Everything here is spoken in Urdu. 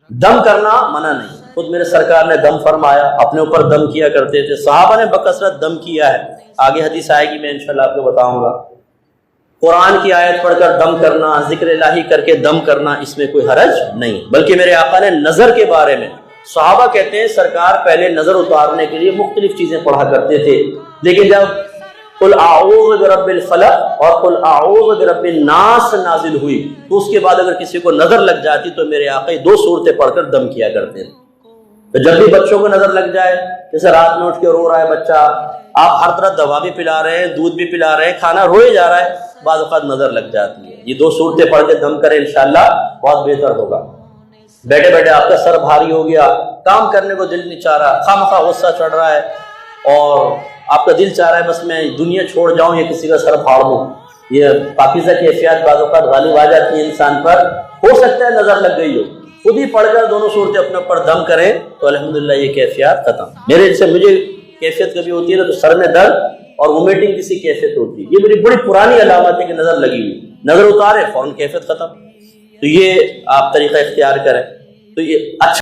دم کرنا منع نہیں، خود میرے سرکار نے دم فرمایا، اپنے اوپر دم کیا کرتے تھے، صحابہ نے بکثرت دم کیا ہے، آگے حدیث آئے گی میں انشاءاللہ آپ کو بتاؤں گا۔ قرآن کی آیت پڑھ کر دم کرنا، ذکر الہی کر کے دم کرنا، اس میں کوئی حرج نہیں، بلکہ میرے آقا نے نظر کے بارے میں، صحابہ کہتے ہیں سرکار پہلے نظر اتارنے کے لیے مختلف چیزیں پڑھا کرتے تھے، لیکن جب قل اعوذ برب الفلق اور قل اعوذ برب الناس نازل ہوئی تو اس کے بعد اگر کسی کو نظر لگ جاتی تو میرے آقا دو صورتیں پڑھ کر دم کیا کرتے تھے۔ تو جب بھی بچوں کو نظر لگ جائے، جیسے رات میں اٹھ کے رو رہا ہے بچہ، آپ ہر طرح دوا بھی پلا رہے ہیں، دودھ بھی پلا رہے ہیں، کھانا روئے جا رہا ہے، بعض اوقات نظر لگ جاتی ہے، یہ دو صورتیں پڑھ کے دم کریں انشاءاللہ بہت بہتر ہوگا۔ بیٹھے بیٹھے آپ کا سر بھاری ہو گیا، کام کرنے کو دل نہیں چاہ رہا، خواہ غصہ چڑھ رہا ہے اور آپ کا دل چاہ رہا ہے بس میں دنیا چھوڑ جاؤں یا کسی کا سر پھاڑ دوں، یہ پاکیزہ کیفیات بعض اوقات غالب آ جاتی ہیں انسان پر، ہو سکتا ہے نظر لگ گئی ہو، خود ہی پڑھ کر دونوں صورتیں اپنے اوپر دم کریں تو الحمدللہ یہ کیفیات ختم۔ مجھے کیفیت کبھی ہوتی ہے نا تو سر میں درد اور وومیٹنگ کسی کیفیت ہوتی ہے، یہ میری بڑی پرانی علامت ہے کہ نظر لگی ہوئی، نظر اتارے فوراً کیفیت ختم۔ تو یہ آپ طریقہ اختیار کریں تو یہ اچھا